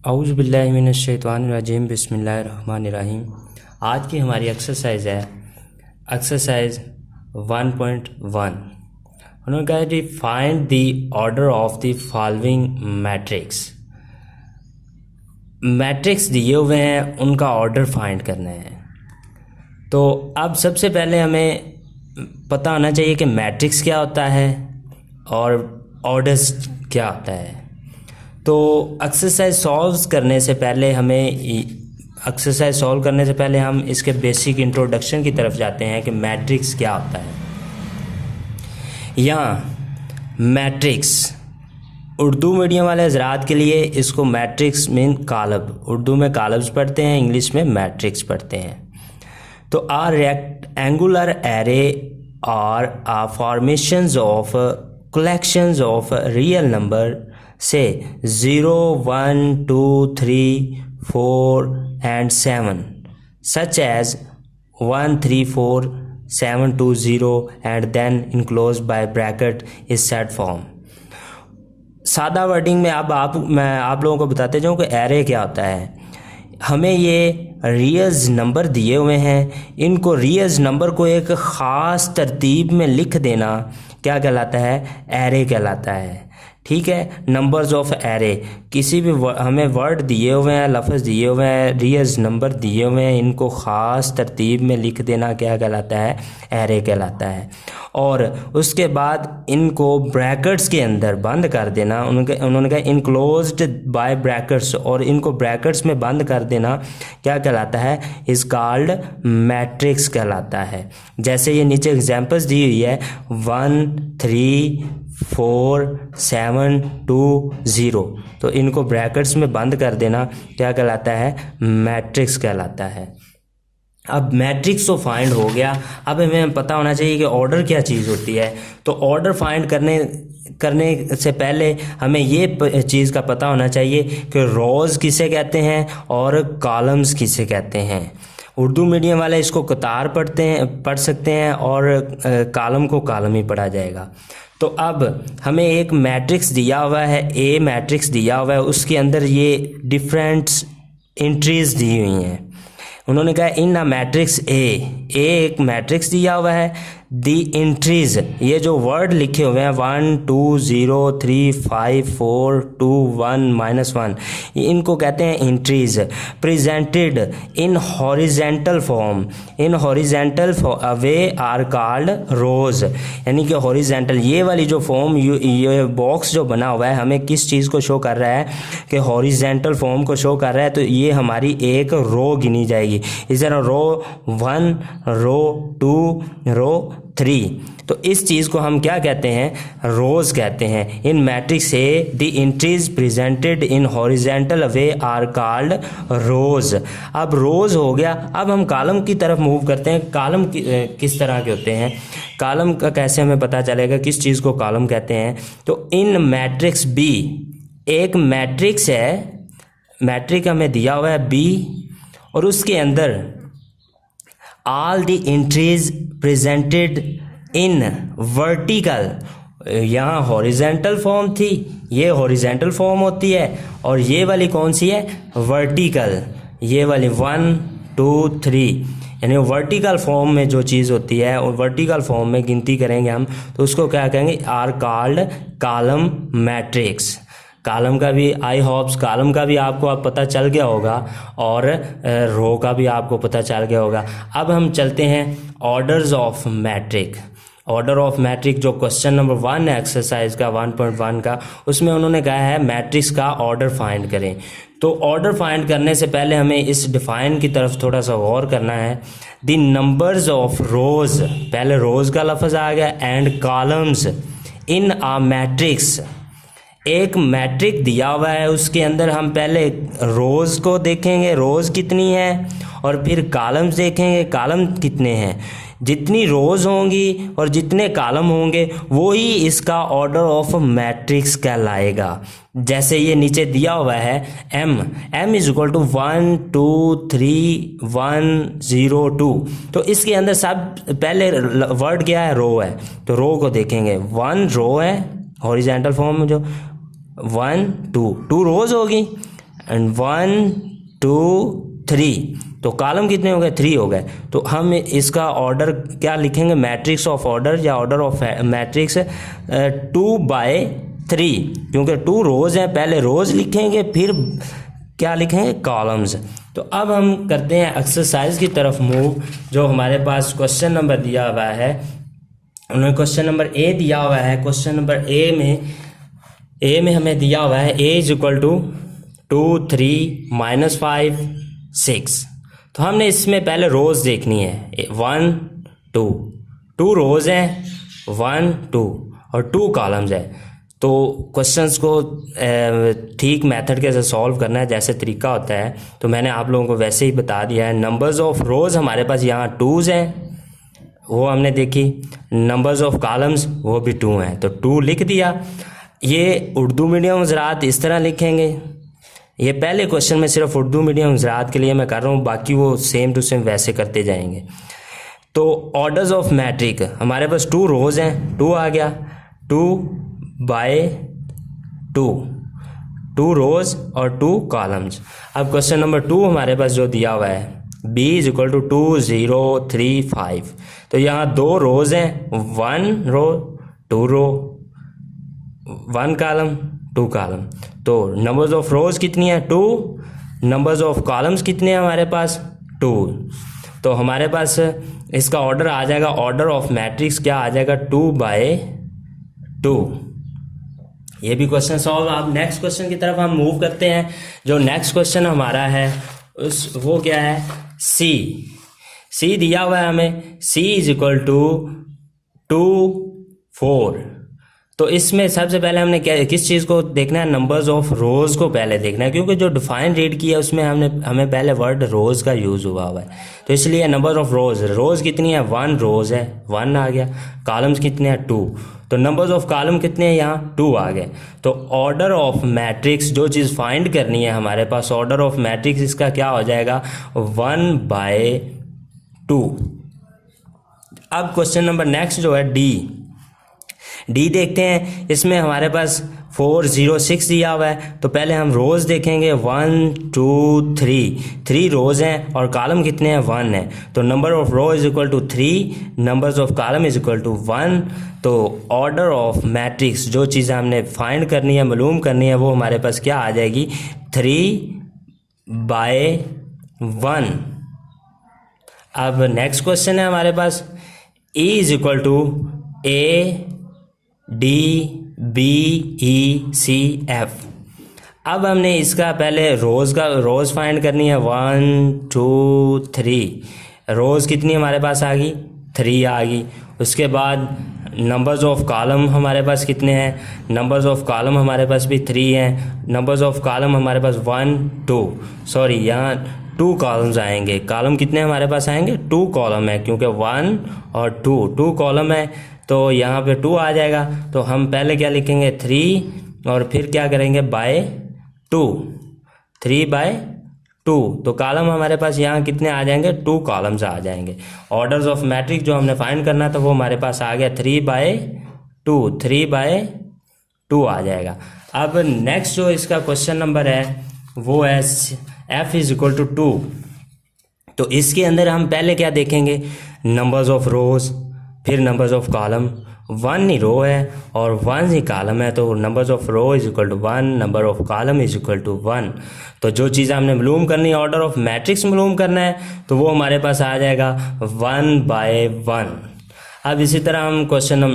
औज़ु बिल्लाहि मिनश शैतानिर रजीम बिस्मिल्लाहिर रहमानिर रहीम। आज की हमारी एक्सरसाइज है एक्सरसाइज 1.1। उन्होंने कहा कि find the order of the following matrix. Matrix दिए हुए हैं, उनका ऑर्डर फाइंड करना है। तो अब सबसे पहले हमें पता होना चाहिए कि मैट्रिक्स क्या होता है और ऑर्डर्स क्या होता है। तो एक्सरसाइज सॉल्व करने से पहले हम इसके बेसिक इंट्रोडक्शन की तरफ जाते हैं कि मैट्रिक्स क्या होता है। यहाँ मैट्रिक्स उर्दू मीडियम वाले हजरात के लिए इसको मैट्रिक्स मीन कॉलम, उर्दू में कॉलम्स पढ़ते हैं, इंग्लिश में मैट्रिक्स पढ़ते हैं। तो आर रेक्टेंगुलर एरे और formations of collections of real number से 0, 1, 2, 3, 4 and 7 such as 1, 3, 4, 7, 2, 0 and then enclosed by bracket is set form। सादा वर्डिंग में मैं आप लोगों को बताते जाऊँ कि एरे क्या होता है। हमें ये रियल्स नंबर दिए हुए हैं, इनको रियल्स नंबर को एक ख़ास तरतीब में लिख देना क्या कहलाता है? एरे कहलाता है। ठीक है, नंबर्स ऑफ एरे, किसी भी हमें वर्ड दिए हुए हैं, लफ्ज़ दिए हुए हैं, रियल्स नंबर दिए हुए हैं, इनको ख़ास तरतीब में लिख देना क्या कहलाता है? एरे कहलाता है। और उसके बाद इनको ब्रैकेट्स के अंदर बंद कर देना, उन्होंने कहा इनक्लोज्ड बाय ब्रैकेट्स, और इनको ब्रैकेट्स में बंद कर देना क्या कहलाता है? इज कॉल्ड मैट्रिक्स कहलाता है। जैसे ये नीचे एग्जांपल्स दी हुई है 1, 3, 4, 7, 2, 0, तो इनको ब्रैकेट्स में बंद कर देना क्या कहलाता है? मैट्रिक्स कहलाता है। अब मैट्रिक्स तो फाइंड हो गया, अब हमें पता होना चाहिए कि ऑर्डर क्या चीज़ होती है। तो ऑर्डर फाइंड करने से पहले हमें ये चीज़ का पता होना चाहिए कि रोज़ किसे कहते हैं और कॉलम्स किसे कहते हैं। उर्दू मीडियम वाले इसको कतार पढ़ सकते हैं और कॉलम को कॉलम ही पढ़ा जाएगा। तो अब हमें एक मैट्रिक्स दिया हुआ है, ए मैट्रिक्स दिया हुआ है, उसके अंदर ये डिफरेंट एंट्रीज दी हुई हैं। उन्होंने कहा इन अ मैट्रिक्स ए एक मैट्रिक्स दिया हुआ है, दी एंट्रीज, ये जो वर्ड लिखे हुए हैं 1, 2, 0, 3, 5, 4, 2, 1, -1, इनको कहते हैं entries. Presented in horizontal form, in horizontal way are called rows. यानी कि हॉरिजेंटल ये वाली जो फॉर्म, ये बॉक्स जो बना हुआ है हमें किस चीज़ को शो कर रहा है? कि हॉरिजेंटल फॉर्म को शो कर रहा है। तो ये हमारी एक रो गिनी जाएगी। इस तरह रो 1, रो 2, रो 3। तो इस चीज़ को हम क्या कहते हैं? रोज़ कहते हैं। In matrix a the entries presented in horizontal way are called rows. अब रोज़ हो गया, अब हम कॉलम की तरफ मूव करते हैं। कॉलम किस तरह के होते हैं? कॉलम का कैसे हमें पता चलेगा किस चीज़ को कॉलम कहते हैं? तो इन मैट्रिक्स बी, एक मैट्रिक्स है, मैट्रिक हमें दिया हुआ है बी, और उसके अंदर all the entries presented in vertical, यहाँ हॉरिजेंटल फॉर्म थी, ये हॉरिजेंटल फॉर्म होती है, और ये वाली कौन सी है? वर्टिकल। ये वाली 1, 2, 3, यानी वर्टिकल फॉर्म में जो चीज़ होती है, और वर्टिकल फॉर्म में गिनती करेंगे हम, तो उसको क्या कहेंगे? Are called column matrix. Column का भी आई होप्स कॉलम का भी आपको अब पता चल गया होगा, और रो का भी आपको पता चल गया होगा। अब हम चलते हैं orders of matrix. Order of matrix जो क्वेश्चन नंबर 1 है एक्सरसाइज का 1.1 का, उसमें उन्होंने कहा है मैट्रिक्स का ऑर्डर फाइंड करें। तो ऑर्डर फाइंड करने से पहले हमें इस डिफाइन की तरफ थोड़ा सा गौर करना है। द नंबर्स ऑफ रोज, पहले रोज का लफ्ज़ आ गया, and columns in a matrix. एक मैट्रिक दिया हुआ है, उसके अंदर हम पहले रोज़ को देखेंगे, रोज़ कितनी है, और फिर कॉलम्स देखेंगे, कॉलम कितने हैं। जितनी रोज़ होंगी और जितने कॉलम होंगे वो ही इसका ऑर्डर ऑफ मैट्रिक्स कहलाएगा। जैसे ये नीचे दिया हुआ है m इज इक्वल टू 1, 2, 3, 1, 0, 2। तो इसके अंदर सब पहले वर्ड क्या है? रो है। तो रो को देखेंगे, 1 रो है हॉरिजॉन्टल फॉर्म में, जो 1, 2 रोज़ होगी, एंड 1 2 3, तो कॉलम कितने हो गए? 3 हो गए। तो हम इसका ऑर्डर क्या लिखेंगे? मैट्रिक्स ऑफ ऑर्डर या ऑर्डर ऑफ मैट्रिक्स 2/3, क्योंकि 2 रोज़ हैं, पहले रोज़ लिखेंगे फिर क्या लिखेंगे? कॉलम्स। तो अब हम करते हैं एक्सरसाइज की तरफ मूव। जो हमारे पास क्वेश्चन नंबर दिया हुआ है, उन्होंने क्वेश्चन नंबर ए दिया हुआ है। क्वेश्चन नंबर ए में हमें दिया हुआ है a इज इक्वल टू 2 3 -5 6। तो हमने इसमें पहले रोज़ देखनी है। 1 2 रोज़ हैं, 1 2 और 2 कॉलम्स है। तो क्वेश्चंस को ठीक मेथड के साथ सॉल्व करना है, जैसे तरीका होता है, तो मैंने आप लोगों को वैसे ही बता दिया है। नंबर्स ऑफ रोज़ हमारे पास यहाँ 2s हैं, वो हमने देखी। नंबर्स ऑफ कॉलम्स वो भी 2 हैं, तो 2 लिख दिया। ये उर्दू मीडियम ज़रात इस तरह लिखेंगे। ये पहले क्वेश्चन में सिर्फ उर्दू मीडियम ज़रात के लिए मैं कर रहा हूँ, बाकी वो सेम टू सेम वैसे करते जाएंगे। तो ऑर्डर्स ऑफ मैट्रिक हमारे पास 2 रोज़ हैं, 2 आ गया, 2/2 रोज़ और 2 कॉलम्स। अब क्वेश्चन नंबर 2 हमारे पास जो दिया हुआ है, b इज इक्वल टू 2 0 3 5। तो यहाँ 2 रोज़ हैं, 1 रो 2 रो, 1 कॉलम 2 कॉलम। तो नंबर्स ऑफ रोज़ कितनी है? 2। नंबर्स ऑफ कॉलम्स कितने हैं हमारे पास? 2। तो हमारे पास इसका ऑर्डर आ जाएगा, ऑर्डर ऑफ मैट्रिक्स क्या आ जाएगा? 2/2। ये भी क्वेश्चन सॉल्व। आप नेक्स्ट क्वेश्चन की तरफ हम मूव करते हैं। जो नेक्स्ट क्वेश्चन हमारा है वो क्या है? सी दिया हुआ है हमें, c इज इक्वल टू 2 4। तो इसमें सबसे पहले हमने किस चीज़ को देखना है? नंबर्स ऑफ रोज़ को पहले देखना है, क्योंकि जो डिफाइन रीड किया उसमें हमें पहले वर्ड रोज़ का यूज़ हुआ है। तो इसलिए नंबर ऑफ रोज़ कितनी है? 1 रोज़ है, 1 आ गया। कॉलम्स कितने हैं? 2। तो नंबर्स ऑफ कॉलम कितने हैं? यहाँ 2 आ गए। तो ऑर्डर ऑफ मैट्रिक्स जो चीज़ फाइंड करनी है हमारे पास, ऑर्डर ऑफ मैट्रिक्स इसका क्या हो जाएगा? 1/2। अब क्वेश्चन नंबर नेक्स्ट जो है डी देखते हैं। इसमें हमारे पास 4 0 6 दिया हुआ है। तो पहले हम रोज़ देखेंगे, 1 2 3 रोज़ हैं और कॉलम कितने हैं? 1 है। तो number of row is equal to 3, numbers of column is equal to 1। तो ऑर्डर ऑफ मैट्रिक्स जो चीज़ें हमने फाइंड करनी है, मालूम करनी है, वो हमारे पास क्या आ जाएगी? 3/1। अब नेक्स्ट क्वेश्चन है हमारे पास, E is equal to ADBECF। अब हमने इसका पहले रोज़ फाइंड करनी है। 1 2 3 रोज़ कितनी हमारे पास आ गई? 3 आ गई। उसके बाद नंबर्स ऑफ कॉलम हमारे पास कितने हैं? नंबर्स ऑफ कॉलम हमारे पास भी 3 हैं। नंबर्स ऑफ कॉलम हमारे पास 1 2 सॉरी यहाँ 2 कॉलम्स आएंगे। कॉलम कितने हमारे पास आएंगे? 2 कॉलम है, क्योंकि 1 और 2 कॉलम है, तो यहाँ पे 2 आ जाएगा। तो हम पहले क्या लिखेंगे? 3 और फिर क्या करेंगे? /2, 3/2। तो कॉलम हमारे पास यहाँ कितने आ जाएंगे? 2 कॉलम्स आ जाएंगे। ऑर्डर्स ऑफ मैट्रिक्स जो हमने फाइंड करना था वो हमारे पास आ गया 3/2 आ जाएगा। अब नेक्स्ट जो इसका क्वेश्चन नंबर है वो है f इज इक्वल टू 2। तो इसके अंदर हम पहले क्या देखेंगे? नंबर्स ऑफ रोज़, फिर नंबर्स ऑफ कॉलम। 1 ही रो है और 1 ही कॉलम है, तो numbers of row is equal to 1, number of column is equal to 1। तो जो चीज़ हमने मालूम करनी है, ऑर्डर ऑफ मैट्रिक्स मालूम करना है, तो वो हमारे पास आ जाएगा 1/1। अब इसी तरह हम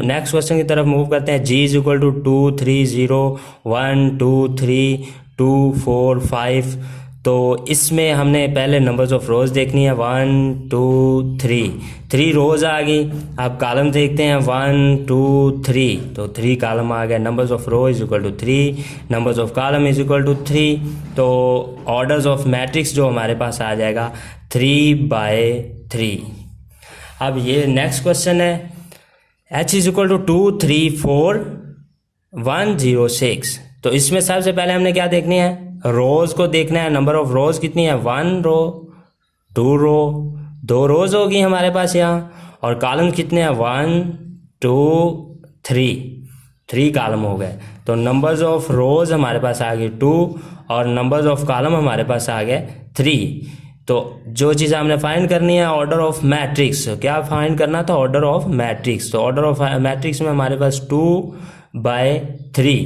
नेक्स्ट क्वेश्चन की तरफ मूव करते हैं। G is equal to 2 3 0 1 2 3 2 4 5। तो इसमें हमने पहले नंबर्स ऑफ रोज़ देखनी है। 1 2 3 रोज़ आ गई। अब कॉलम देखते हैं, 1 2 3, तो 3 कॉलम आ गया। Numbers of row is equal to 3, numbers of column is equal to 3। तो ऑर्डर्स ऑफ मैट्रिक्स जो हमारे पास आ जाएगा 3/3। अब ये नेक्स्ट क्वेश्चन है, H इज इक्वल टू 2 3 4 1 0 6। तो इसमें सबसे पहले हमने क्या देखनी है? रोज़ को देखना है। नंबर ऑफ रोज़ कितनी है? 1 रो 2 रो, 2 रोज़ होगी हमारे पास यहाँ। और कॉलम कितने हैं? 1 2 3 कॉलम हो गए। तो नंबर्स ऑफ रोज़ हमारे पास आ गई 2 और नंबर्स ऑफ कॉलम हमारे पास आ गए 3। तो जो चीज़ हमने फाइंड करनी है ऑर्डर ऑफ मैट्रिक्स, क्या फाइंड करना था? Order of matrix. तो ऑर्डर ऑफ मैट्रिक्स में हमारे पास 2/3।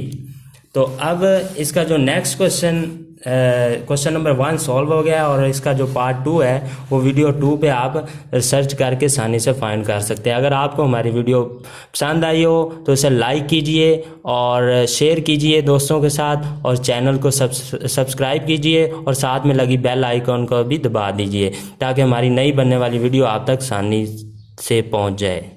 तो अब इसका जो नेक्स्ट क्वेश्चन नंबर 1 सॉल्व हो गया, और इसका जो पार्ट 2 है वो वीडियो 2 पे आप सर्च करके आसानी से फाइंड कर सकते हैं। अगर आपको हमारी वीडियो पसंद आई हो तो इसे लाइक कीजिए और शेयर कीजिए दोस्तों के साथ, और चैनल को सब्सक्राइब कीजिए और साथ में लगी बेल आइकॉन को भी दबा दीजिए ताकि हमारी नई बनने वाली वीडियो आप तक आसानी से पहुंच जाए।